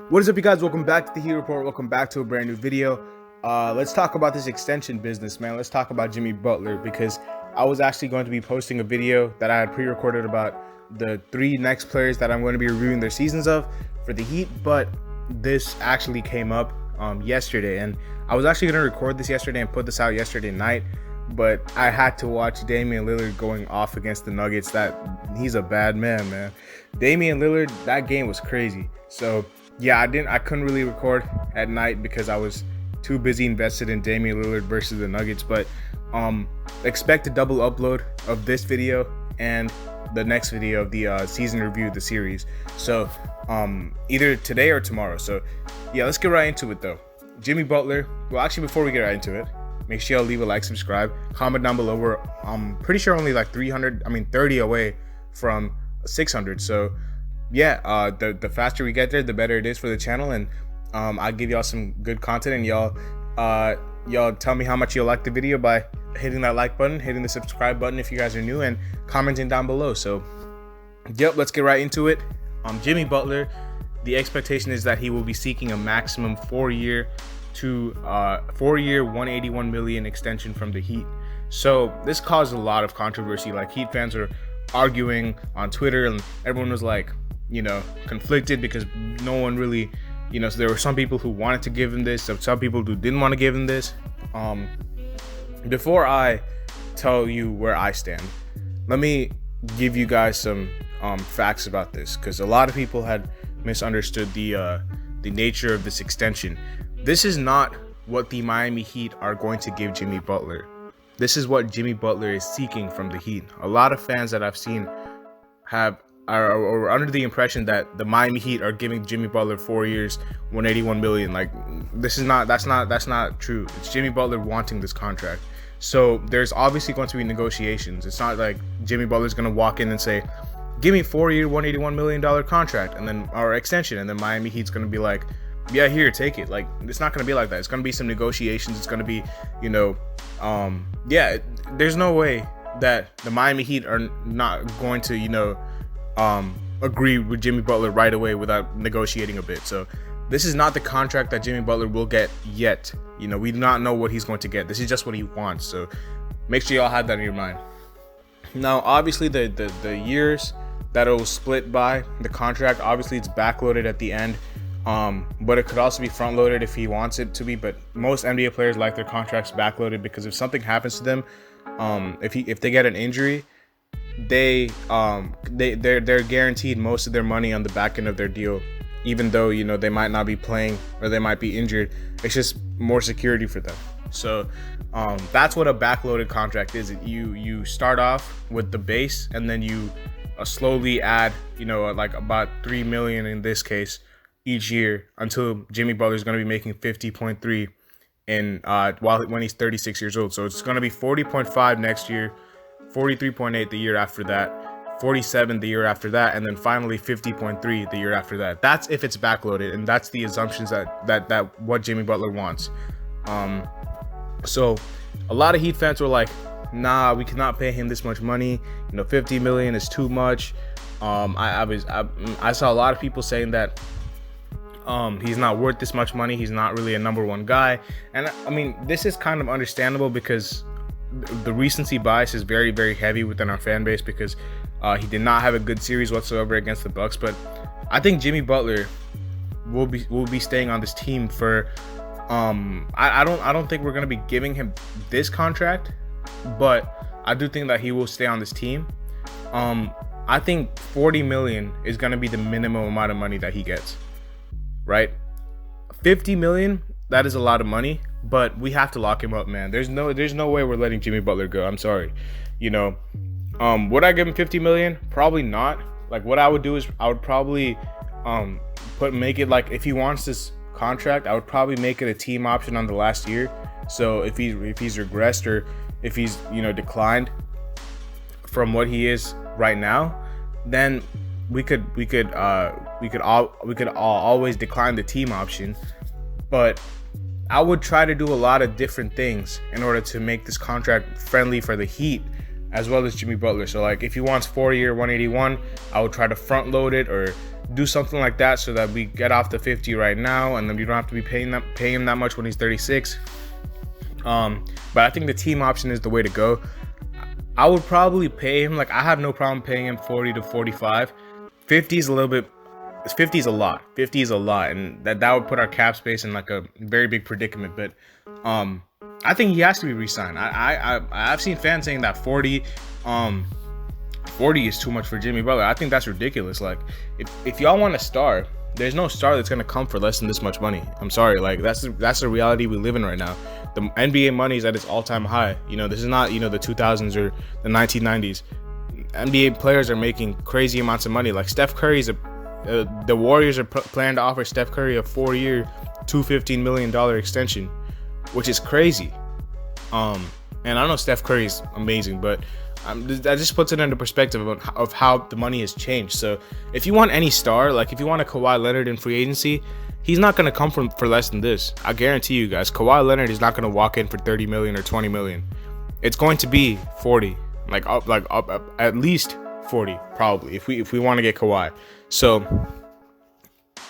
What is up, you guys? Welcome back to the Heat Report. Welcome back to a brand new video. Let's talk about this extension business, man. Let's talk about Jimmy Butler, because I was actually going to be posting a video that I had pre-recorded about the 3 next players that I'm going to be reviewing their seasons of for the Heat, but this actually came up yesterday, and I was actually going to record this yesterday and put this out yesterday night, but I had to watch Damian Lillard going off against the Nuggets. He's a bad man. Damian Lillard, that game was crazy. So yeah, I couldn't really record at night because I was too busy invested in Damian Lillard versus the Nuggets. But expect a double upload of this video and the next video of the season review of the series. So either today or tomorrow. So yeah, let's get right into it though. Jimmy Butler. Well, actually, before we get right into it, make sure y'all leave a like, subscribe, comment down below. We're pretty sure only like 30 away from 600. So yeah, the faster we get there, the better it is for the channel, and I'll give y'all some good content, and y'all tell me how much you like the video by hitting that like button, hitting the subscribe button if you guys are new, and commenting down below. So yep, let's get right into it. Jimmy Butler, the expectation is that he will be seeking a maximum 4-year 181 million extension from the Heat. So this caused a lot of controversy. Like, Heat fans were arguing on Twitter, and everyone was like, conflicted, because no one really, so there were some people who wanted to give him this, some people who didn't want to give him this. Before I tell you where I stand, let me give you guys some facts about this, because a lot of people had misunderstood the nature of this extension. This is not what the Miami Heat are going to give Jimmy Butler. This is what Jimmy Butler is seeking from the Heat. A lot of fans that I've seen are under the impression that the Miami Heat are giving Jimmy Butler 4 years, 181 million. Like, that's not true. It's Jimmy Butler wanting this contract. So there's obviously going to be negotiations. It's not like Jimmy Butler's going to walk in and say, give me 4-year, $181 million contract, and then our extension, and then Miami Heat's going to be like, yeah, here, take it. Like, it's not going to be like that. It's going to be some negotiations. It's going to be, there's no way that the Miami Heat are not going to, agree with Jimmy Butler right away without negotiating a bit. So this is not the contract that Jimmy Butler will get yet. We do not know what he's going to get. This is just what he wants. So make sure y'all have that in your mind. Now, obviously, the years that it was split by, the contract, obviously it's backloaded at the end. But it could also be front loaded if he wants it to be. But most NBA players like their contracts backloaded, because if something happens to them, if they get an injury, they're guaranteed most of their money on the back end of their deal, even though they might not be playing or they might be injured. It's just more security for them. So that's what a backloaded contract is. You start off with the base, and then you slowly add like about 3 million in this case each year, until Jimmy Butler is going to be making 50.3 when he's 36 years old. So it's going to be 40.5 next year, 43.8 the year after that, 47 the year after that, and then finally 50.3 the year after that. That's if it's backloaded, and that's the assumptions that what Jimmy Butler wants. So a lot of Heat fans were like, nah, we cannot pay him this much money. 50 million is too much. I saw a lot of people saying that he's not worth this much money. He's not really a number one guy. And I mean, this is kind of understandable, because the recency bias is very, very heavy within our fan base, because he did not have a good series whatsoever against the Bucks. But I think Jimmy Butler will be staying on this team for I don't think we're going to be giving him this contract, but I do think that he will stay on this team. I think 40 million is going to be the minimum amount of money that he gets. Right? 50 million, that is a lot of money, but we have to lock him up, man. There's no way we're letting Jimmy Butler go. I'm sorry. Would I give him 50 million? Probably not. Like, what I would do is I would probably make it like, if he wants this contract, I would probably make it a team option on the last year. So if he's regressed, or if he's declined from what he is right now, then we could always decline the team option. But I would try to do a lot of different things in order to make this contract friendly for the Heat as well as Jimmy Butler. So like, if he wants 4-year 181, I would try to front load it, or do something like that so that we get off the 50 right now, and then you don't have to be paying him that much when he's 36. But I think the team option is the way to go. I would probably pay him, like, I have no problem paying him 40 to 45. 50 is a little bit, 50 is a lot. 50 is a lot, and that would put our cap space in like a very big predicament. But I think he has to be re-signed. I've seen fans saying that 40 is too much for Jimmy Butler. I think that's ridiculous. Like, if y'all want a star, there's no star that's gonna come for less than this much money. I'm sorry, like that's the reality we live in right now. The NBA money is at its all-time high. You know, this is not, you know, the 2000s or the 1990s. NBA players are making crazy amounts of money. Like Steph Curry's the Warriors are planning to offer Steph Curry a 4-year, $215 million extension, which is crazy. And I know Steph Curry's amazing, but that just puts it into perspective of how the money has changed. So if you want any star, like if you want a Kawhi Leonard in free agency, he's not going to come for less than this. I guarantee you guys, Kawhi Leonard is not going to walk in for 30 million or 20 million. It's going to be 40, like up at least 40 probably if we want to get Kawhi. So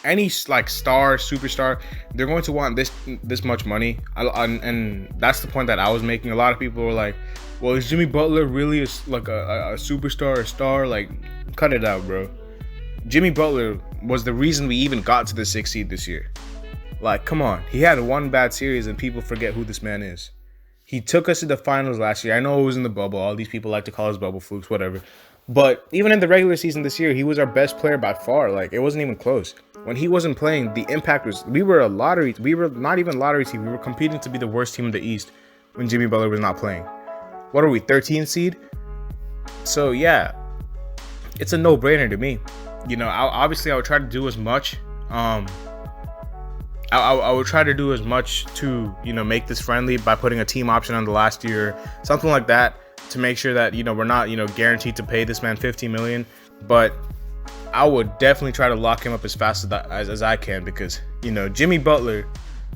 any like star, superstar, they're going to want this much money. And that's the point that I was making. A lot of people were like, well, is Jimmy Butler really a superstar or star? Like, cut it out, bro. Jimmy Butler was the reason we even got to the 6th seed this year. Like, come on. He had one bad series and people forget who this man is. He took us to the finals last year. I know it was in the bubble. All these people like to call us bubble flukes, whatever. But even in the regular season this year, he was our best player by far. Like, it wasn't even close. When he wasn't playing, the impact was... We were not even lottery team. We were competing to be the worst team in the East when Jimmy Butler was not playing. What are we, 13th seed? So, yeah. It's a no-brainer to me. You know, I would try to do as much. I would try to do as much to, you know, make this friendly by putting a team option on the last year, something like that, to make sure that, you know, we're not, you know, guaranteed to pay this man $50 million. But I would definitely try to lock him up as fast as I can, because, you know, Jimmy Butler,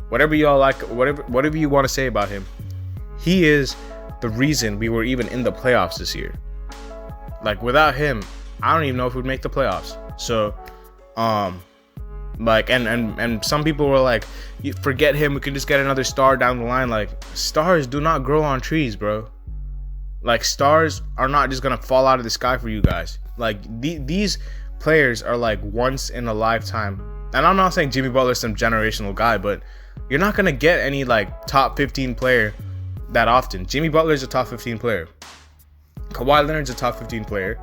whatever y'all like, whatever you want to say about him, he is the reason we were even in the playoffs this year. Like, without him, I don't even know if we'd make the playoffs. So, like, and some people were like, you forget him, we can just get another star down the line. Like, stars do not grow on trees, bro. Like, stars are not just gonna fall out of the sky for you guys. Like, these players are like once in a lifetime. And I'm not saying Jimmy Butler's some generational guy, but you're not gonna get any like top 15 player that often. Jimmy Butler's a top 15 player. Kawhi Leonard's a top 15 player.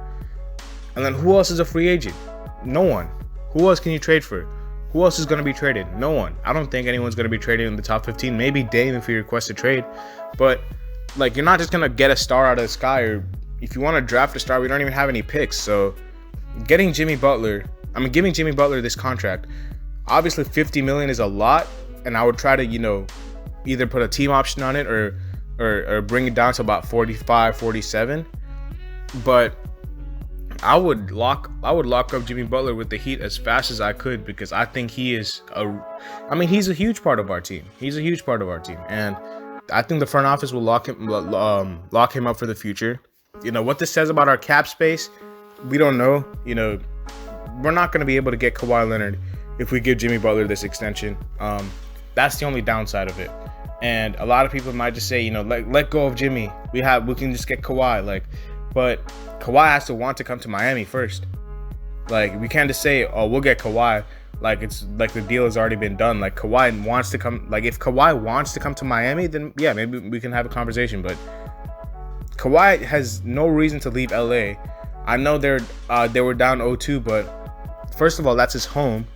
And then who else is a free agent? No one. Who else can you trade for? Who else is going to be traded? No one. I don't think anyone's going to be traded in the top 15. Maybe Dame if he requests a trade. But, like, you're not just going to get a star out of the sky. Or if you want to draft a star, we don't even have any picks. So, giving Jimmy Butler this contract, obviously $50 million is a lot. And I would try to, you know, either put a team option on it or bring it down to about 45, 47. But I would lock up Jimmy Butler with the Heat as fast as I could, because I think he's a huge part of our team. He's a huge part of our team, and I think the front office will lock him up for the future. You know what this says about our cap space, we don't know. You know, we're not going to be able to get Kawhi Leonard if we give Jimmy Butler this extension. That's the only downside of it. And a lot of people might just say, you know, let go of Jimmy. We can just get Kawhi, but Kawhi has to want to come to Miami first. Like, we can't just say, oh, we'll get Kawhi. Like, it's like the deal has already been done. Like, Kawhi wants to come. Like, if Kawhi wants to come to Miami, then yeah, maybe we can have a conversation. But Kawhi has no reason to leave LA. I know they were down 0-2, but first of all, that's his home.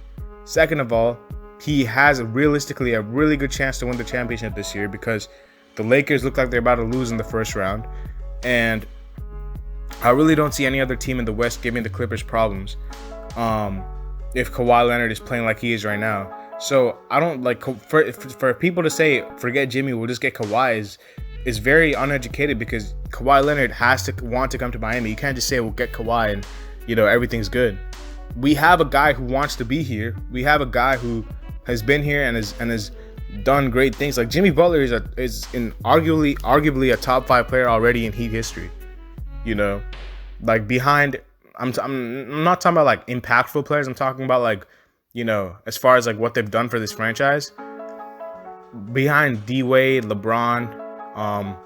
Second of all, he has realistically a really good chance to win the championship this year, because the Lakers look like they're about to lose in the first round. And I really don't see any other team in the West giving the Clippers problems if Kawhi Leonard is playing like he is right now. So I don't like for people to say forget Jimmy, we'll just get Kawhi is very uneducated, because Kawhi Leonard has to want to come to Miami. You can't just say we'll get Kawhi and, you know, everything's good. We have a guy who wants to be here. We have a guy who has been here and has done great things. Like, Jimmy Butler is arguably a top 5 player already in Heat history. You know, like, behind I'm not talking about like impactful players. I'm talking about like, you know, as far as like what they've done for this franchise. Behind D Wade, LeBron,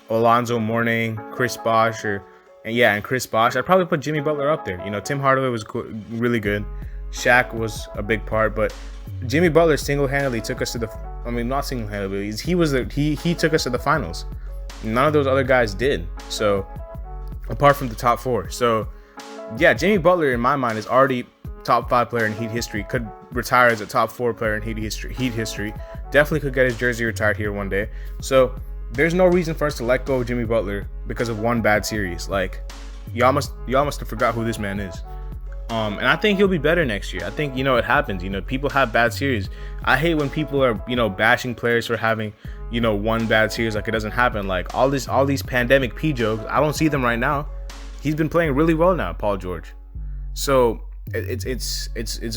Alonzo Mourning, Chris Bosh, and Chris Bosh, I'd probably put Jimmy Butler up there. You know, Tim Hardaway was really good. Shaq was a big part, but Jimmy Butler single-handedly took us to the. I mean, not single-handedly. He took us to the finals. None of those other guys did. So, apart from the top four. So, yeah, Jimmy Butler in my mind is already top 5 player in Heat history. Could retire as a top 4 player in Heat history. Definitely could get his jersey retired here one day. So there's no reason for us to let go of Jimmy Butler because of one bad series. Like, y'all must have forgot who this man is. And I think he'll be better next year. I think, you know, it happens. You know, people have bad series. I hate when people are, you know, bashing players for having, you know, one bad series. Like, it doesn't happen. Like, all these pandemic P jokes, I don't see them right now. He's been playing really well now, Paul George. So it's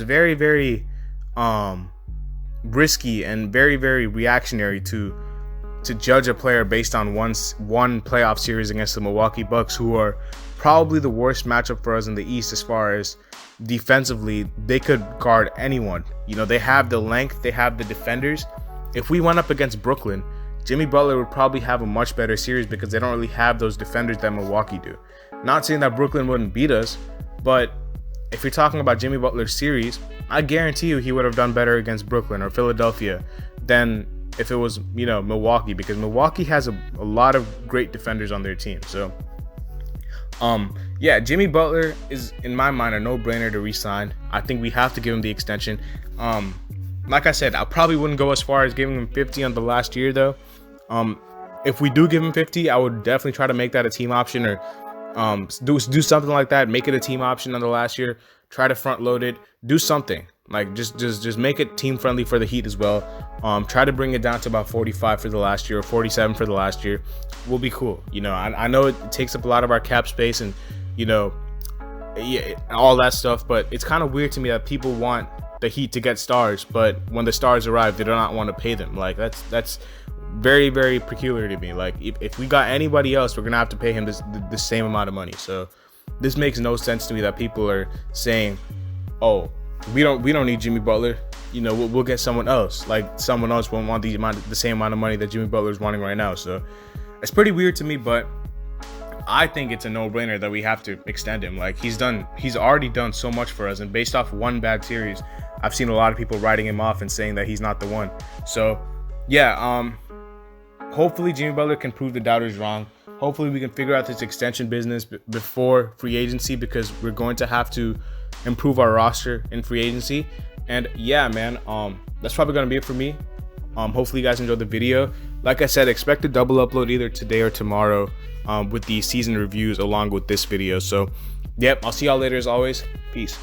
very, very risky and very, very reactionary to judge a player based on one playoff series against the Milwaukee Bucks, who are probably the worst matchup for us in the East as far as defensively. They could guard anyone. You know, they have the length, they have the defenders. If we went up against Brooklyn, Jimmy Butler would probably have a much better series because they don't really have those defenders that Milwaukee do. Not saying that Brooklyn wouldn't beat us, but if you're talking about Jimmy Butler's series, I guarantee you he would have done better against Brooklyn or Philadelphia than if it was, you know, Milwaukee, because Milwaukee has a lot of great defenders on their team. So, yeah, Jimmy Butler is, in my mind, a no-brainer to re-sign. I think we have to give him the extension. Like I said, I probably wouldn't go as far as giving him 50 on the last year, though. If we do give him 50, I would definitely try to make that a team option, or do something like that. Make it a team option on the last year. Try to front load it. Do something. Like, just make it team friendly for the Heat as well. Try to bring it down to about 45 for the last year, or 47 for the last year. Will be cool. You know, I know it takes up a lot of our cap space and, you know, yeah, all that stuff, but it's kind of weird to me that people want the Heat to get stars, but when the stars arrive, they do not want to pay them. Like, that's very, very peculiar to me. Like, if we got anybody else, we're gonna have to pay him the same amount of money. So this makes no sense to me that people are saying, oh, we don't need Jimmy Butler. You know, we'll get someone else. Like, someone else won't want the same amount of money that Jimmy Butler is wanting right now. So it's pretty weird to me, but I think it's a no-brainer that we have to extend him. Like, he's already done so much for us, and based off one bad series, I've seen a lot of people writing him off and saying that he's not the one. So yeah, hopefully Jimmy Butler can prove the doubters wrong. Hopefully we can figure out this extension business before free agency, because we're going to have to improve our roster in free agency. And yeah, man, that's probably gonna be it for me. Hopefully you guys enjoyed the video. Like I said, expect a double upload either today or tomorrow with the season reviews along with this video. So yep, I'll see y'all later as always. Peace.